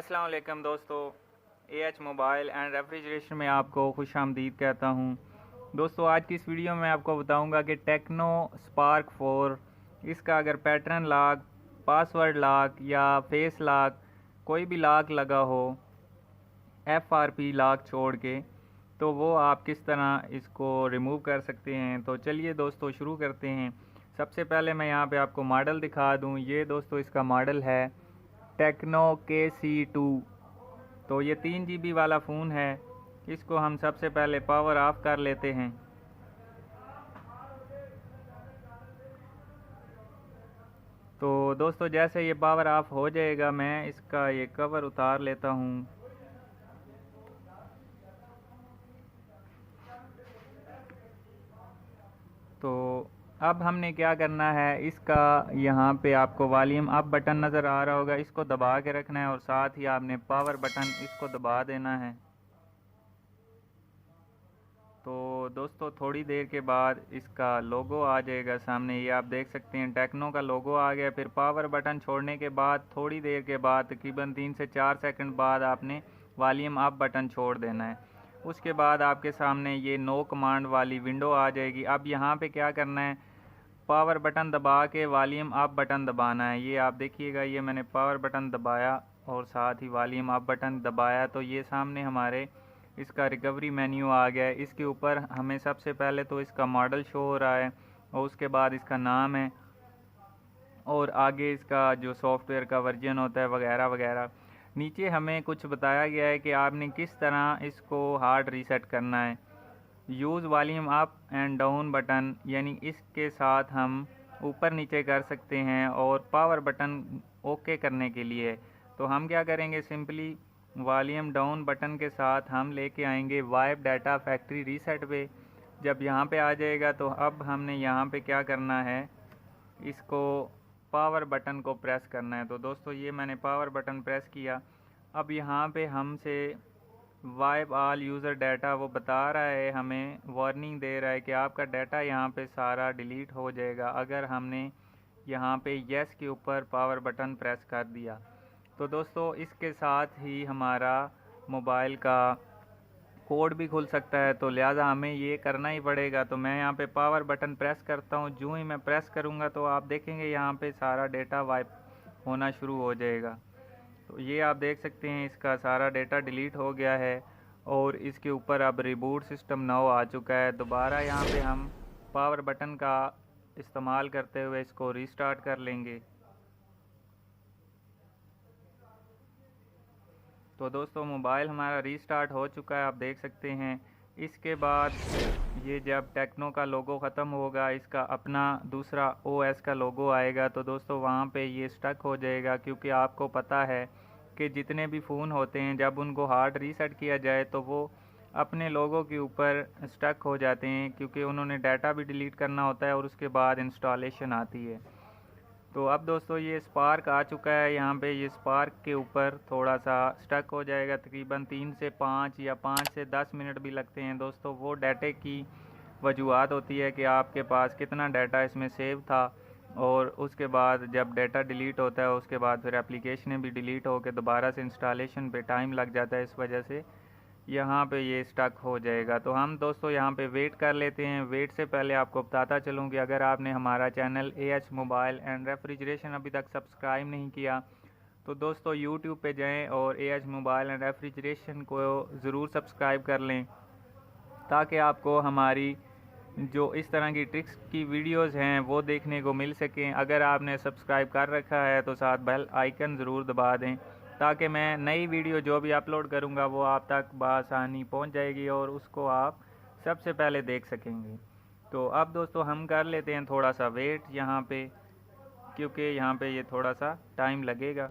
अस्सलाम वालेकुम दोस्तों, एएच मोबाइल एंड रेफ्रिजरेशन में आपको खुश आमदीद कहता हूँ। दोस्तों, आज की इस वीडियो में आपको बताऊँगा कि टेक्नो स्पार्क 4 इसका अगर पैटर्न लॉक, पासवर्ड लॉक या फेस लॉक कोई भी लॉक लगा हो एफआरपी लॉक छोड़ के, तो वो आप किस तरह इसको रिमूव कर सकते हैं। तो चलिए दोस्तों शुरू करते हैं। सबसे पहले मैं यहाँ पे आपको मॉडल दिखा दूँ। ये दोस्तों इसका मॉडल है टेक्नो KC2। तो ये 3 GB वाला फ़ोन है। इसको हम सबसे पहले पावर ऑफ कर लेते हैं। तो दोस्तों जैसे ये पावर ऑफ हो जाएगा, मैं इसका ये कवर उतार लेता हूँ। तो अब हमने क्या करना है, इसका यहाँ पे आपको वॉल्यूम अप बटन नज़र आ रहा होगा, इसको दबा के रखना है और साथ ही आपने पावर बटन इसको दबा देना है। तो दोस्तों थोड़ी देर के बाद इसका लोगो आ जाएगा सामने, ये आप देख सकते हैं टेक्नो का लोगो आ गया। फिर पावर बटन छोड़ने के बाद थोड़ी देर के बाद तकरीबन 3 से 4 सेकंड बाद आपने वॉल्यूम अप बटन छोड़ देना है। उसके बाद आपके सामने ये नो कमांड वाली विंडो आ जाएगी। अब यहाँ पे क्या करना है, पावर बटन दबा के वॉल्यूम अप बटन दबाना है। ये आप देखिएगा, ये मैंने पावर बटन दबाया और साथ ही वॉल्यूम अप बटन दबाया, तो ये सामने हमारे इसका रिकवरी मेन्यू आ गया है। इसके ऊपर हमें सबसे पहले तो इसका मॉडल शो हो रहा है और उसके बाद इसका नाम है और आगे इसका जो सॉफ्टवेयर का वर्जन होता है वगैरह वगैरह। नीचे हमें कुछ बताया गया है कि आपने किस तरह इसको हार्ड रीसेट करना है। Use volume up and down button, यानी इसके साथ हम ऊपर नीचे कर सकते हैं और पावर बटन ओके करने के लिए। तो हम क्या करेंगे, सिंपली वॉल्यूम डाउन बटन के साथ हम लेके आएंगे वाइप डाटा फैक्ट्री रीसेट पे। जब यहाँ पे आ जाएगा तो अब हमने यहाँ पे क्या करना है, इसको पावर बटन को प्रेस करना है। तो दोस्तों ये मैंने पावर बटन प्रेस किया। अब यहाँ पे हमसे वाइप ऑल यूज़र डाटा वो बता रहा है, हमें वार्निंग दे रहा है कि आपका डाटा यहाँ पे सारा डिलीट हो जाएगा अगर हमने यहाँ पे येस के ऊपर पावर बटन प्रेस कर दिया। तो दोस्तों इसके साथ ही हमारा मोबाइल का कोड भी खुल सकता है, तो लिहाजा हमें ये करना ही पड़ेगा। तो मैं यहाँ पे पावर बटन प्रेस करता हूँ। जो ही मैं प्रेस करूँगा तो आप देखेंगे यहाँ पे सारा डेटा वाइप होना शुरू हो जाएगा। तो ये आप देख सकते हैं इसका सारा डेटा डिलीट हो गया है और इसके ऊपर अब रिबूट सिस्टम नाउ आ चुका है। दोबारा यहाँ पे हम पावर बटन का इस्तेमाल करते हुए इसको रीस्टार्ट कर लेंगे। तो दोस्तों मोबाइल हमारा रीस्टार्ट हो चुका है, आप देख सकते हैं। इसके बाद ये जब टेक्नो का लोगो ख़त्म होगा, इसका अपना दूसरा OS का लोगो आएगा, तो दोस्तों वहाँ पे ये स्टक हो जाएगा। क्योंकि आपको पता है कि जितने भी फ़ोन होते हैं जब उनको हार्ड रीसेट किया जाए तो वो अपने लोगों के ऊपर स्टक हो जाते हैं, क्योंकि उन्होंने डाटा भी डिलीट करना होता है और उसके बाद इंस्टॉलेशन आती है। तो अब दोस्तों ये स्पार्क आ चुका है, यहाँ पे ये स्पार्क के ऊपर थोड़ा सा स्टक हो जाएगा। तकरीबन 3 से 5 या 5 से 10 मिनट भी लगते हैं दोस्तों। वो डाटे की वजूहत होती है कि आपके पास कितना डाटा इसमें सेव था, और उसके बाद जब डाटा डिलीट होता है उसके बाद फिर एप्लीकेशनें भी डिलीट होकर दोबारा से इंस्टॉलेशन पे टाइम लग जाता है। इस वजह से यहाँ पे ये स्टक हो जाएगा। तो हम दोस्तों यहाँ पे वेट कर लेते हैं। वेट से पहले आपको बताता चलूँ कि अगर आपने हमारा channel AH mobile and refrigeration अभी तक सब्सक्राइब नहीं किया तो दोस्तों यूट्यूब पे जाएं और AH मोबाइल एंड रेफ्रिजरेशन को ज़रूर सब्सक्राइब कर लें, ताकि आपको हमारी जो इस तरह की ट्रिक्स की वीडियोस हैं वो देखने को मिल सकें। अगर आपने सब्सक्राइब कर रखा है तो साथ बेल आइकन ज़रूर दबा दें, ताकि मैं नई वीडियो जो भी अपलोड करूंगा वो आप तक बआसानी पहुंच जाएगी और उसको आप सबसे पहले देख सकेंगे। तो अब दोस्तों हम कर लेते हैं थोड़ा सा वेट यहाँ पे, क्योंकि यहाँ पे ये थोड़ा सा टाइम लगेगा।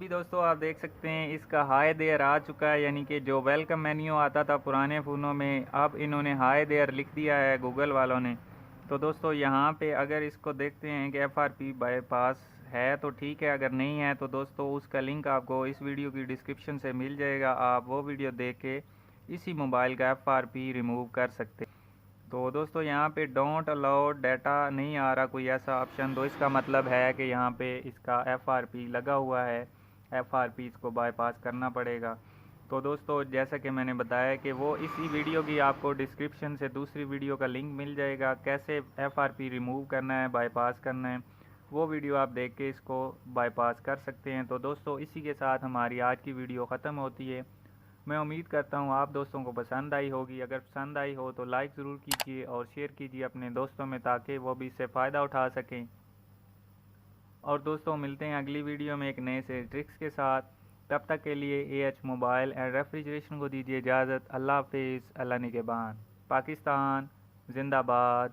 अभी दोस्तों आप देख सकते हैं इसका हाई देयर आ चुका है, यानी कि जो वेलकम मेन्यू आता था पुराने फ़ोनों में, अब इन्होंने हाई देयर लिख दिया है गूगल वालों ने। तो दोस्तों यहाँ पे अगर इसको देखते हैं कि FRP बाईपास है तो ठीक है, अगर नहीं है तो दोस्तों उसका लिंक आपको इस वीडियो की डिस्क्रिप्शन से मिल जाएगा। आप वो वीडियो देख के इसी मोबाइल का FRP रिमूव कर सकते। तो दोस्तों यहाँ पे डोंट अलाउ डाटा नहीं आ रहा कोई ऐसा ऑप्शन, तो इसका मतलब है कि यहाँ पे इसका FRP लगा हुआ है, FRP इसको बाईपास करना पड़ेगा। तो दोस्तों जैसा कि मैंने बताया कि वो इसी वीडियो की आपको डिस्क्रिप्शन से दूसरी वीडियो का लिंक मिल जाएगा, कैसे FRP रिमूव करना है, बाईपास करना है, वो वीडियो आप देख के इसको बाईपास कर सकते हैं। तो दोस्तों इसी के साथ हमारी आज की वीडियो ख़त्म होती है। मैं उम्मीद करता हूँ आप दोस्तों को पसंद आई होगी। अगर पसंद आई हो तो लाइक ज़रूर कीजिए और शेयर कीजिए अपने दोस्तों में, ताकि वो भी इससे फ़ायदा उठा सकें। और दोस्तों मिलते हैं अगली वीडियो में एक नए से ट्रिक्स के साथ। तब तक के लिए AH मोबाइल एंड रेफ्रिजरेशन को दीजिए इजाज़त। अल्लाह हाफिज़, अल्लाह निगहबान। पाकिस्तान जिंदाबाद।